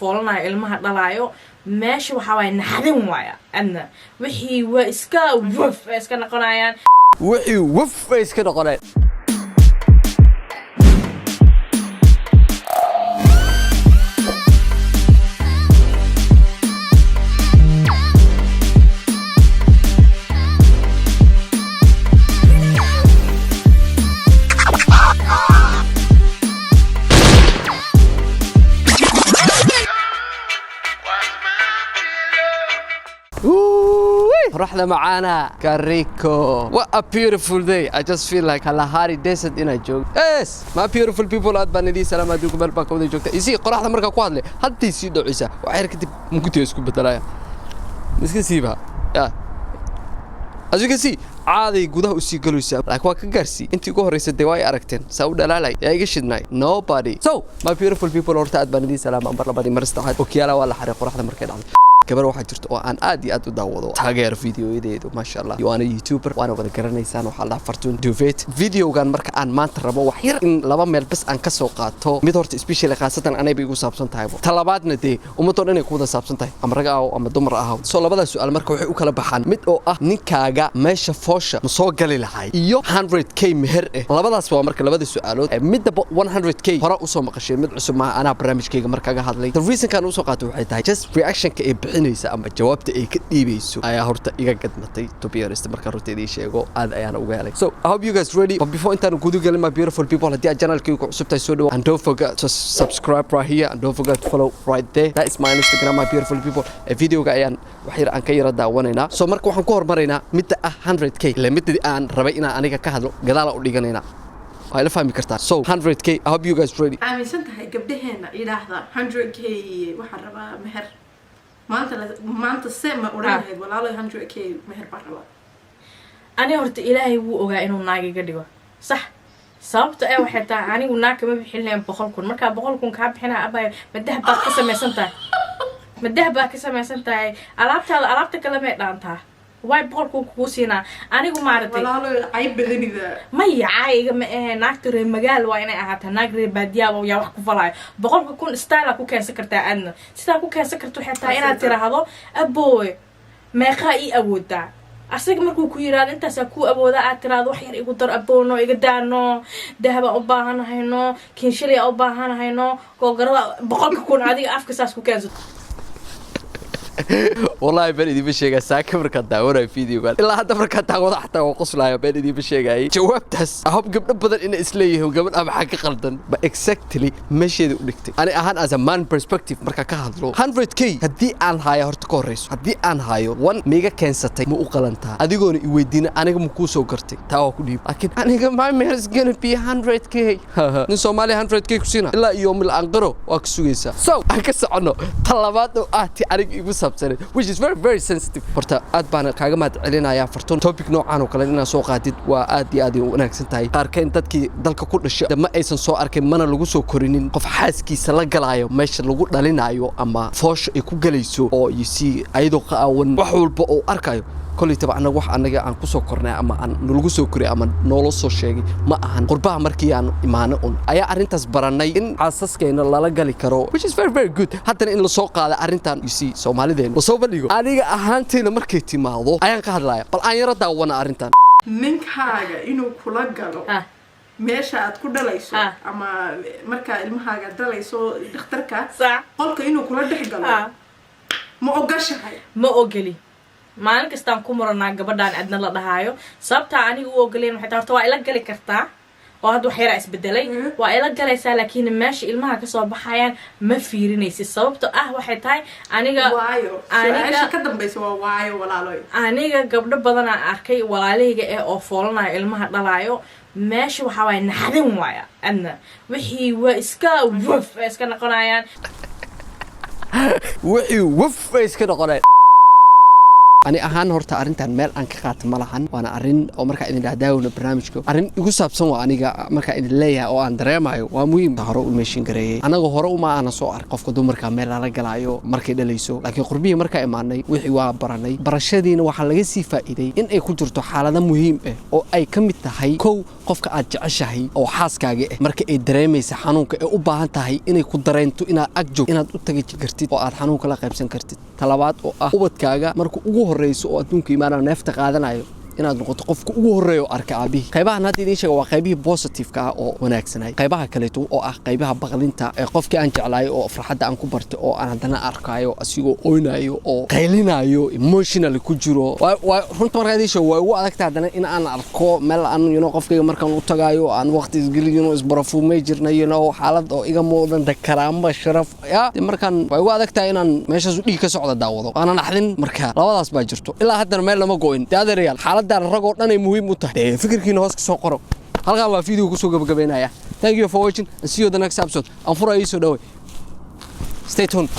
فولنا ilmaha dhalayo meesha waxa way naxdin waaya adna wixii waa iska waf iska noqonayaan wixii waf iska noqonay رحلة معانا كاريكو. What a beautiful day. I just feel like Kalahari desert in a joke. Yes, my beautiful people at Banidi Salam adukum balbako de joogta. Isi qoraxda marka ku hadlay hadii si dhacaysa waxay kadib mugtay isku bedalaya. Iska siiba. Yeah. As you can see, عادي gudaha u sii galaysa. Like waa ka gaarsi. Intii ugu horeysay way aragteen. Saa u dhalaalay. Yaa iga shidnay. Nobody. So, my beautiful people horta at Banidi Salam ambar labadi marstaxad. Okiyaala waa la xariiq qoraxda markay dhacday. gabar waxa jirto oo aan aad iyo aad u daawado taageer fiidiyoydeedu ma sha Allah waana youtuber waana wada garanaysaan waxa la fartuun duvet videogan marka aan maanta rabo wax yar in laba meel bas aan ka soo qaato mid horta especially khaasatan anay bay igu saabsan tahay talabaadna de umato dhan ay ku wada saabsan tahay ama raga ama dumar ah soo labada su'aal marka waxay u kala baxaan mid oo ah ninkaaga meesha foosha ma soo gali lahay iyo 100k meher labadaas waa marka labada su'aalood midda 100k hore u soo maqashay mid cusub ma ana barnaamijkayga markaaga hadlay the reason kan u soo qaato waxay tahay just reaction ka ama jawaabta ay ka dhiibayso ayaa horta iga gadmatay to be honest marka runtii sheego aad ayaan uga helay so I hope you guys ready but before intaan gudu galin my beautiful people hadii channelkayga ku cusubtahay soo dhaw and don't forget to subscribe right here and don't forget to follow right there that is my Instagram my beautiful people videoga ayaan wax yar aan ka yara daawanayna so marka waxaan ku hormaraynaa midda 100k la midda aan rabay inaan aniga ka hadlo gadaal u dhiganayna I la fahmi kartaa so 100k I hope you guys ready aaminsan tahay gabdhaheena ilaahda 100k waxaan rabaa meher maanta sema oranayay walaalo 100k meher baraba ani horta ilaahay wuu ogaa inuu naagiga dhigo sax sababta ay waxay tahay anigu naag ma bixin leen 100 marka 100 ka bixina abay madahab baad ka samaysan tahay alaabta kale ma dhaantaa way 100 ku siina anigu maaratay walaalo ay badanida ma yacayga ma naagta reer magaal waa inay ahaataa naag reer baadiyaa oo yaa wax ku falay 100 style ku keensan kartaa adna sida ku keensan karto xitaa inaad tiraahdo abooy meeqa ii awoodaa asaga markuu ku yiraahdo intaas ku awoodaa aad tiraahdo wax yar igu dar aboono iga daano dahaba u baahanahayno kinshalay u baahanahayno googarada 100 adiga afka saas ku keensan والله بني بشيء ساكن مركز داورة فيديو قال إلا هذا مركز تعود حتى وقص لا بني بشيء جوابت هس أحب قبل بدل إن إسليه وقبل أبى حق قلدن exactly ماشي ذقتك أنا أهان as a man perspective مركز كهذلو 100k هدي أن هاي هرتكوريس هدي أن هاي 1 ميجا كنستي مو قلنتها هدي قولي يودينا أنا مكوسو كرتي تاو كلي لكن أنا my meher's gonna be 100k نسومالي 100k كسينا إلا يوم الأنقرو وأكسويسا so أكسر عنه طلبات وآتي أريك يبص which is very sensitive horta aad baan kaaga mahad celinaya fartoon topic noocan oo kale inaan soo qaadid waa aad iyo aad u wanaagsan tahay qaarkeen dadkii dalka ku dhashay ma aysan soo arkin mana lagu soo korinin qof xaaskiisa la galaayo meesha lagu dhalinayo ama foosh ay ku galayso oo yisi ayadoo qaawan wax walba oo arkayo kulli tabana wax anaga aan ku soo kornay ama aan lagu soo koray ama noolo soo sheegay ma ahan qurbaha markii aan imaano ayaa arintaas baranay in xaasaskeena lala gali karo which is very good haddana in la soo qaado arintan yisi Soomaalideen oo soo bandhigo aniga ahaanteena markay timaado ayaan ka hadlayaa bal aan yara daawana arintan ninkaaga inuu kula galo meesha aad ku dhalayso ama marka ilmahaaga dhalayso dhakhtarka qolka inuu kula dhex galo ma ogashahay ma ogoli maalin kastaan ku muranaa gabadhaan adna la dhahaayo sababta anigu u ogoleen waxay tahay waa ila gali kartaa oo had wax yar isbedelay waa ila galaysaa laakiin meesha ilmaha ka soo baxayaan ma fiirinaysid sababta waxay tahay aniga ka dambayso waa waayo walaaloy aniga gabdho badan aan arkay walaalahayga oo foolanayo ilmaha dhalaayo meesha waxa way naxdin waaya adna wixii waa iska waf iska noqonayaan wixii waf iska noqonayaan أنا أهان هرت أرنتان مال أنك قات ملحن وأنا أرن أو مركا إن دعونا برنامجكم أرن يقصب سوا أنا جا مركا إن ليا أو أندريا معي ومهم هراء المشين جري أنا هراء ما أنا صار قف كدوم مركا مال على جلايو مركا دليسو لكن قربيه مركا إماني وحوا براني برشادين وحلقسي فائدة إن أي كنتر حالة مهم أو أي كم تهاي كو قف كأجعشهاي أو حاس كاجي مركا الدرامي سحنوك أو بهانتهاي إن كدرينتو إن أجو إن تتجي كرتيد أو أحنوك لا قيبسن كرتيد طلبات أو أوبد كاجا مركو الرئيس oo adduunka imaanaa neefta qaadanayo inaad noqoto qofka ugu horeeyo arka aabihi qaybahan hadda idin sheego waa qaybihii positive ka oo wanaagsanay qaybaha kale oo ah qaybaha baqlinta ee qofkii aan jeclaay oo farxadda aan ku bartay oo aan hadana arkayo asigoo oynayo oo qaylinayo emotional ku jiro waa runta markaa idin sheego waa ugu adagtaa hadana in aan arko meel aan qofkayga markaan u tagaayo aan waqti isgelino isbarafuumay jirnayo xaalad oo iga muuqdan karaama sharaf ya markaan waa ugu adagtaa inaan meeshaas u dhiig ka socdo daawado aan naxdin markaa labadaas baa jirto ilaa hadda meel lama gooyin daadareeyal xaalad الرجل أنا مهم متحدة فكر كنا هاسك ساقرا هلقا ما فيديو كسوق بجبينايا thank you for watching and see you the next episode I'm for stay tuned